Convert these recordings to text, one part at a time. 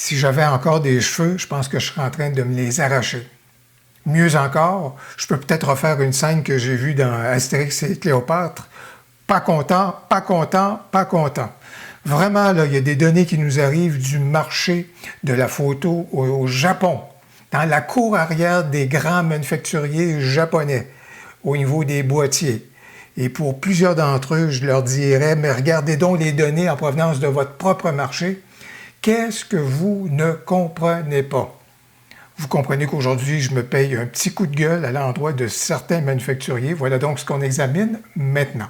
Si j'avais encore des cheveux, je pense que je serais en train de me les arracher. Mieux encore, je peux peut-être refaire une scène que j'ai vue dans Astérix et Cléopâtre. Pas content, pas content, pas content. Vraiment, là, il y a des données qui nous arrivent du marché de la photo au Japon, dans la cour arrière des grands manufacturiers japonais, au niveau des boîtiers. Et pour plusieurs d'entre eux, je leur dirais, mais regardez donc les données en provenance de votre propre marché. Qu'est-ce que vous ne comprenez pas? Vous comprenez qu'aujourd'hui, je me paye un petit coup de gueule à l'endroit de certains manufacturiers. Voilà donc ce qu'on examine maintenant.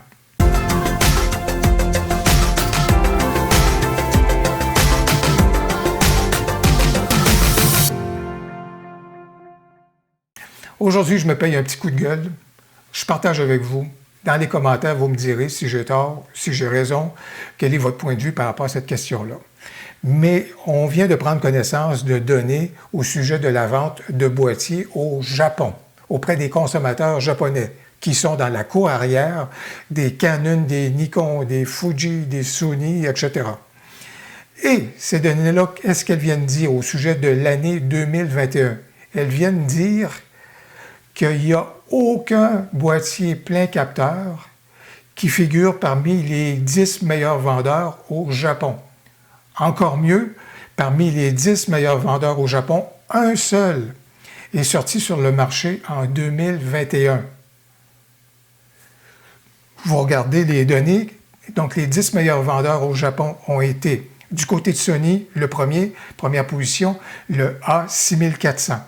Aujourd'hui, je me paye un petit coup de gueule. Je partage avec vous. Dans les commentaires, vous me direz si j'ai tort, si j'ai raison, quel est votre point de vue par rapport à cette question-là. Mais on vient de prendre connaissance de données au sujet de la vente de boîtiers au Japon, auprès des consommateurs japonais, qui sont dans la cour arrière des Canon, des Nikon, des Fuji, des Sony, etc. Et ces données-là, qu'est-ce qu'elles viennent dire au sujet de l'année 2021? Elles viennent dire qu'il n'y a aucun boîtier plein capteur qui figure parmi les 10 meilleurs vendeurs au Japon. Encore mieux, parmi les 10 meilleurs vendeurs au Japon, un seul est sorti sur le marché en 2021. Vous regardez les données, donc les 10 meilleurs vendeurs au Japon ont été, du côté de Sony, le première position, le A6400.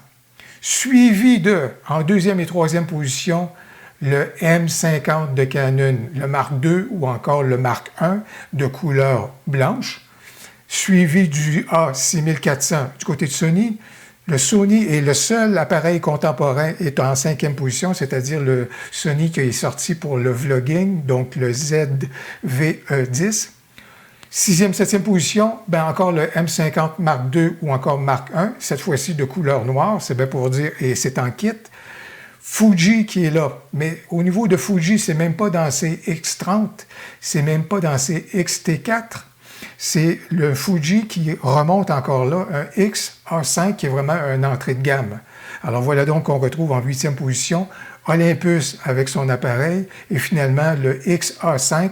Suivi de, en deuxième et troisième position, le M50 de Canon, le Mark II ou encore le Mark I de couleur blanche, suivi du A6400 du côté de Sony. Le Sony est le seul appareil contemporain est en cinquième position, c'est-à-dire le Sony qui est sorti pour le vlogging, donc le ZV-E10. Sixième, septième position, encore le M50 Mark II ou encore Mark I, cette fois-ci de couleur noire, c'est bien pour dire, et c'est en kit. Fuji qui est là, mais au niveau de Fuji, c'est même pas dans ces X30, c'est même pas dans ces XT4, c'est le Fuji qui remonte encore là, un XA5 qui est vraiment une entrée de gamme. Alors voilà donc qu'on retrouve en huitième position Olympus avec son appareil et finalement le XA5,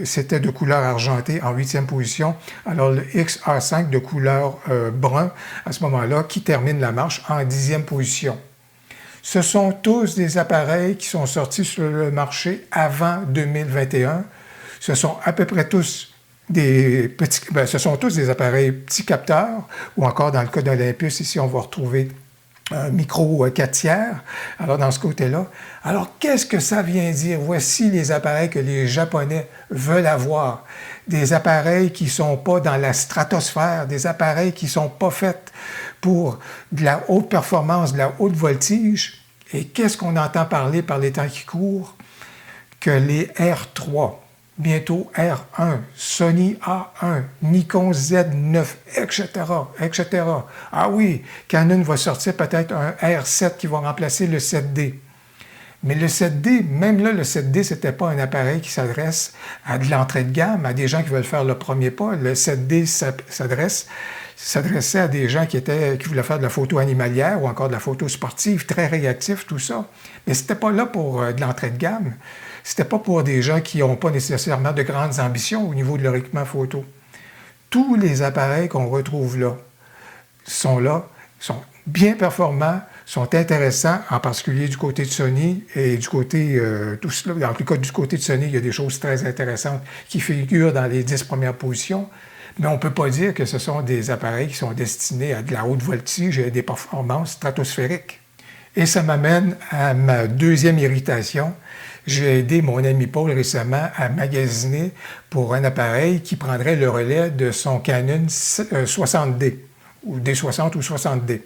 c'était de couleur argentée en huitième position, alors le XA5 de couleur brun à ce moment-là qui termine la marche en dixième position. Ce sont tous des appareils qui sont sortis sur le marché avant 2021. Ce sont à peu près tous des petits, ce sont tous des appareils petits capteurs, ou encore dans le cas d'Olympus, ici on va retrouver un micro 4 tiers, alors dans ce côté-là. Alors qu'est-ce que ça vient dire? Voici les appareils que les Japonais veulent avoir. Des appareils qui ne sont pas dans la stratosphère, des appareils qui ne sont pas faits pour de la haute performance, de la haute voltige. Et qu'est-ce qu'on entend parler par les temps qui courent? Que les R3, bientôt R1, Sony A1, Nikon Z9, etc., etc. Ah oui, Canon va sortir peut-être un R7 qui va remplacer le 7D. Mais le 7D, même là, le 7D, ce n'était pas un appareil qui s'adresse à de l'entrée de gamme, à des gens qui veulent faire le premier pas. Le 7D s'adressait à des gens qui voulaient faire de la photo animalière ou encore de la photo sportive, très réactif, tout ça. Mais ce n'était pas là pour de l'entrée de gamme. C'était pas pour des gens qui n'ont pas nécessairement de grandes ambitions au niveau de leur équipement photo. Tous les appareils qu'on retrouve là, sont bien performants, sont intéressants, en particulier du côté de Sony et du côté, tout cela, dans le cas du côté de Sony, il y a des choses très intéressantes qui figurent dans les 10 premières positions, mais on ne peut pas dire que ce sont des appareils qui sont destinés à de la haute voltige et à des performances stratosphériques. Et ça m'amène à ma deuxième irritation. J'ai aidé mon ami Paul récemment à magasiner pour un appareil qui prendrait le relais de son Canon 60D, ou D60 ou 60D.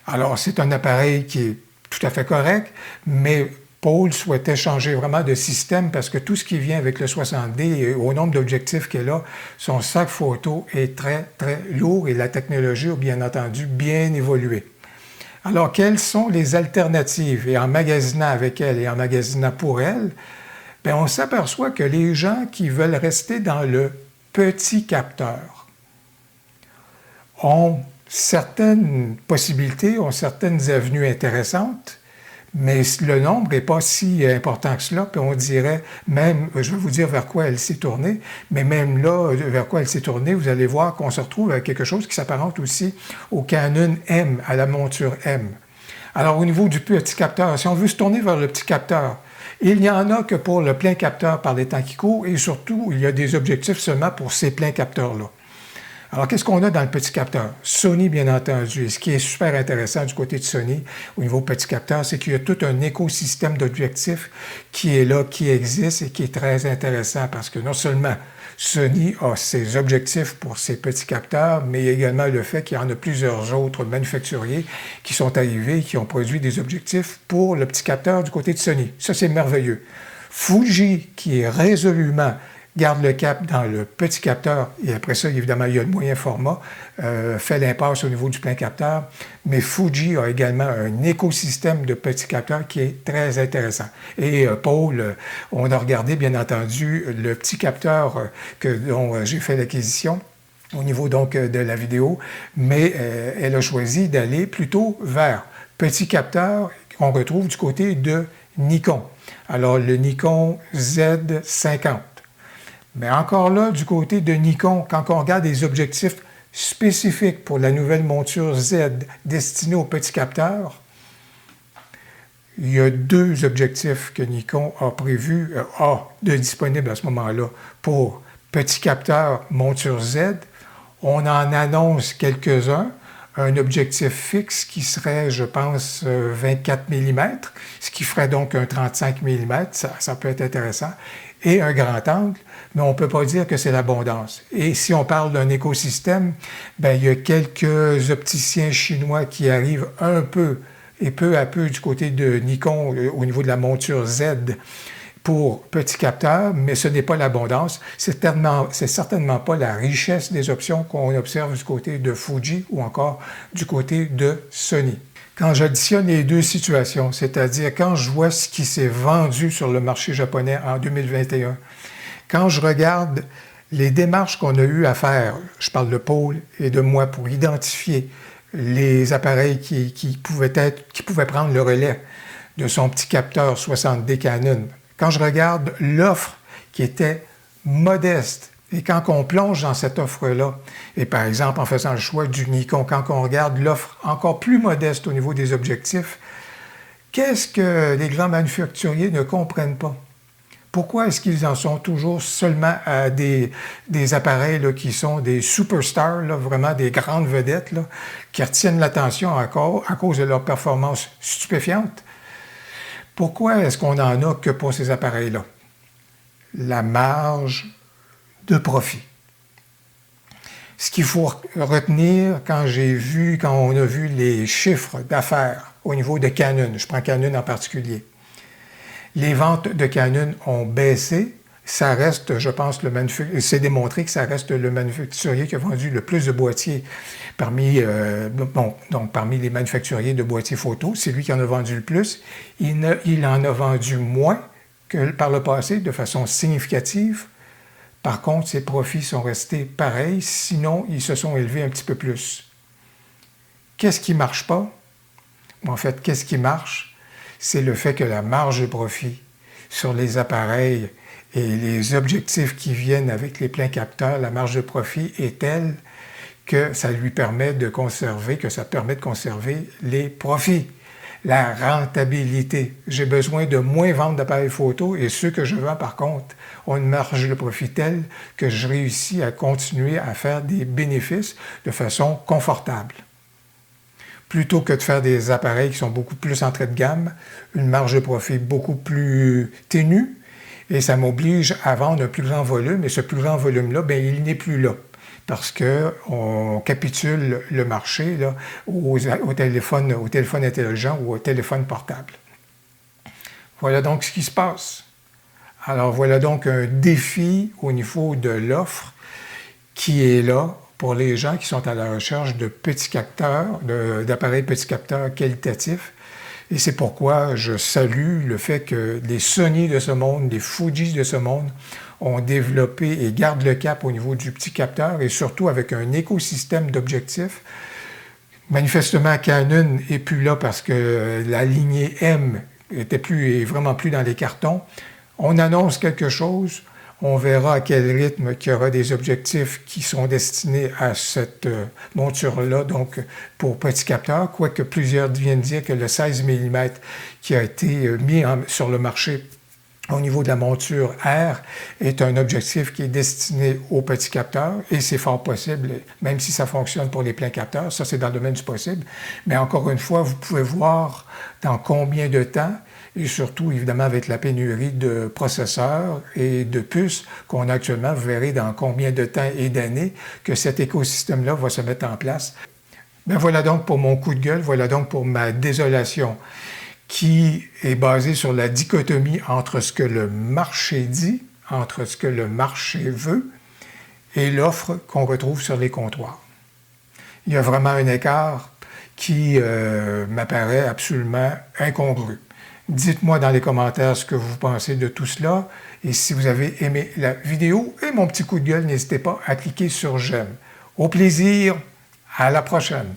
Alors, c'est un appareil qui est tout à fait correct, mais Paul souhaitait changer vraiment de système parce que tout ce qui vient avec le 60D, et au nombre d'objectifs qu'il a, son sac photo est très, très lourd et la technologie a bien entendu bien évolué. Alors, quelles sont les alternatives? Et en magasinant avec elle et en magasinant pour elle, on s'aperçoit que les gens qui veulent rester dans le petit capteur, ont certaines possibilités, ont certaines avenues intéressantes, mais le nombre n'est pas si important que cela, puis on dirait même, je vais vous dire vers quoi elle s'est tournée, mais même là, vers quoi elle s'est tournée, vous allez voir qu'on se retrouve avec quelque chose qui s'apparente aussi au Canon M, à la monture M. Alors au niveau du petit capteur, si on veut se tourner vers le petit capteur, il n'y en a que pour le plein capteur par les temps qui courent, et surtout, il y a des objectifs seulement pour ces pleins capteurs-là. Alors, qu'est-ce qu'on a dans le petit capteur? Sony, bien entendu. Et ce qui est super intéressant du côté de Sony, au niveau petit capteur, c'est qu'il y a tout un écosystème d'objectifs qui est là, qui existe et qui est très intéressant parce que non seulement Sony a ses objectifs pour ses petits capteurs, mais également le fait qu'il y en a plusieurs autres manufacturiers qui sont arrivés, qui ont produit des objectifs pour le petit capteur du côté de Sony. Ça, c'est merveilleux. Fuji, qui est résolument garde le cap dans le petit capteur, et après ça, évidemment, il y a le moyen format, fait l'impasse au niveau du plein capteur, mais Fuji a également un écosystème de petits capteurs qui est très intéressant. Et Paul, on a regardé, bien entendu, le petit capteur dont j'ai fait l'acquisition, au niveau donc de la vidéo, mais elle a choisi d'aller plutôt vers petit capteur qu'on retrouve du côté de Nikon. Alors, le Nikon Z50. Mais encore là, du côté de Nikon, quand on regarde des objectifs spécifiques pour la nouvelle monture Z destinée aux petits capteurs, il y a 2 objectifs que Nikon a prévu, de disponibles à ce moment-là pour petits capteurs monture Z. On en annonce quelques-uns. Un objectif fixe qui serait, je pense, 24 mm, ce qui ferait donc un 35 mm, ça peut être intéressant, et un grand angle, mais on ne peut pas dire que c'est l'abondance. Et si on parle d'un écosystème, bien, il y a quelques opticiens chinois qui arrivent un peu et peu à peu du côté de Nikon au niveau de la monture Z pour petits capteurs, mais ce n'est pas l'abondance. C'est certainement pas la richesse des options qu'on observe du côté de Fuji ou encore du côté de Sony. Quand j'additionne les 2 situations, c'est-à-dire quand je vois ce qui s'est vendu sur le marché japonais en 2021, quand je regarde les démarches qu'on a eu à faire, je parle de Paul et de moi, pour identifier les appareils qui pouvaient prendre le relais de son petit capteur 60D Canon, quand je regarde l'offre qui était modeste, et quand on plonge dans cette offre-là, et par exemple en faisant le choix du Nikon, quand on regarde l'offre encore plus modeste au niveau des objectifs, qu'est-ce que les grands manufacturiers ne comprennent pas? Pourquoi est-ce qu'ils en sont toujours seulement à des appareils là, qui sont des superstars, là, vraiment des grandes vedettes, là, qui retiennent l'attention encore à cause de leur performance stupéfiante? Pourquoi est-ce qu'on n'en a que pour ces appareils-là? La marge de profit. Ce qu'il faut retenir quand on a vu les chiffres d'affaires au niveau de Canon, je prends Canon en particulier, les ventes de Canon ont baissé. Ça reste, je pense, c'est démontré que ça reste le manufacturier qui a vendu le plus de boîtiers parmi les manufacturiers de boîtiers photo. C'est lui qui en a vendu le plus. Il en a vendu moins que par le passé de façon significative. Par contre, ses profits sont restés pareils, sinon ils se sont élevés un petit peu plus. Qu'est-ce qui ne marche pas? En fait, qu'est-ce qui marche? C'est le fait que la marge de profit sur les appareils et les objectifs qui viennent avec les pleins capteurs, la marge de profit est telle que ça permet de conserver les profits. La rentabilité. J'ai besoin de moins vendre d'appareils photo et ceux que je vends, par contre, ont une marge de profit telle que je réussis à continuer à faire des bénéfices de façon confortable. Plutôt que de faire des appareils qui sont beaucoup plus entrée de gamme, une marge de profit beaucoup plus ténue, et ça m'oblige à vendre un plus grand volume, et ce plus grand volume-là, bien, il n'est plus là, parce qu'on capitule le marché là, au téléphone intelligent ou au téléphone portable. Voilà donc ce qui se passe. Alors voilà donc un défi au niveau de l'offre qui est là pour les gens qui sont à la recherche de petits capteurs, d'appareils petits capteurs qualitatifs. Et c'est pourquoi je salue le fait que les Sony de ce monde, les Fuji de ce monde, ont développé et gardent le cap au niveau du petit capteur et surtout avec un écosystème d'objectifs. Manifestement, Canon n'est plus là parce que la lignée M est vraiment plus dans les cartons. On annonce quelque chose, on verra à quel rythme qu'il y aura des objectifs qui sont destinés à cette monture-là, donc pour petit capteur, quoique plusieurs viennent dire que le 16 mm qui a été mis sur le marché au niveau de la monture R est un objectif qui est destiné aux petits capteurs et c'est fort possible, même si ça fonctionne pour les pleins capteurs, ça c'est dans le domaine du possible. Mais encore une fois, vous pouvez voir dans combien de temps, et surtout évidemment avec la pénurie de processeurs et de puces qu'on a actuellement, vous verrez dans combien de temps et d'années que cet écosystème-là va se mettre en place. Ben voilà donc pour mon coup de gueule, voilà donc pour ma désolation, qui est basé sur la dichotomie entre ce que le marché dit, entre ce que le marché veut, et l'offre qu'on retrouve sur les comptoirs. Il y a vraiment un écart qui m'apparaît absolument incongru. Dites-moi dans les commentaires ce que vous pensez de tout cela, et si vous avez aimé la vidéo et mon petit coup de gueule, n'hésitez pas à cliquer sur j'aime. Au plaisir, à la prochaine!